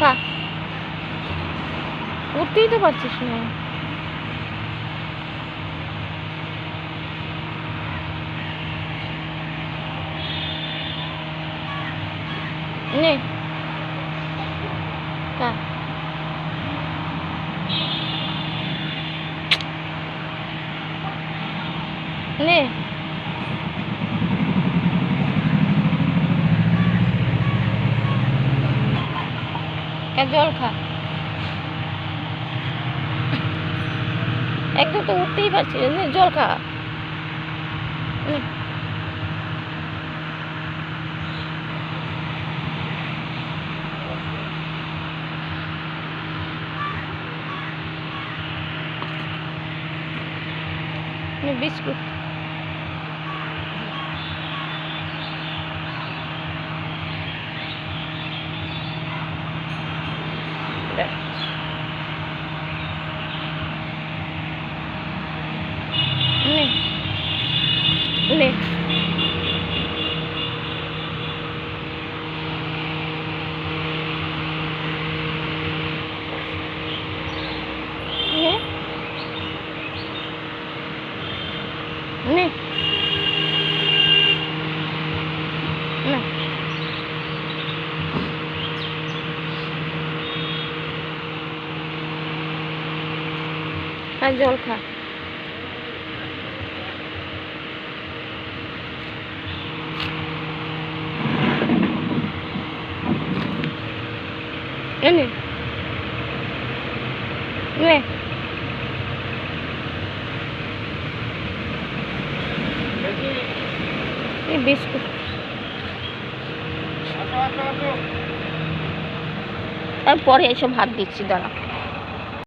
খা, উঠতেই তো পারছিস না। নে খা, নে জল খা। একদম তো উঠতেই পারছিস না, জল খা। বিস্কুট নে নে নে না আর জল খা। নে নে বিস্কুট আর পরে এসব ভাত দিচ্ছি, দাঁড়া।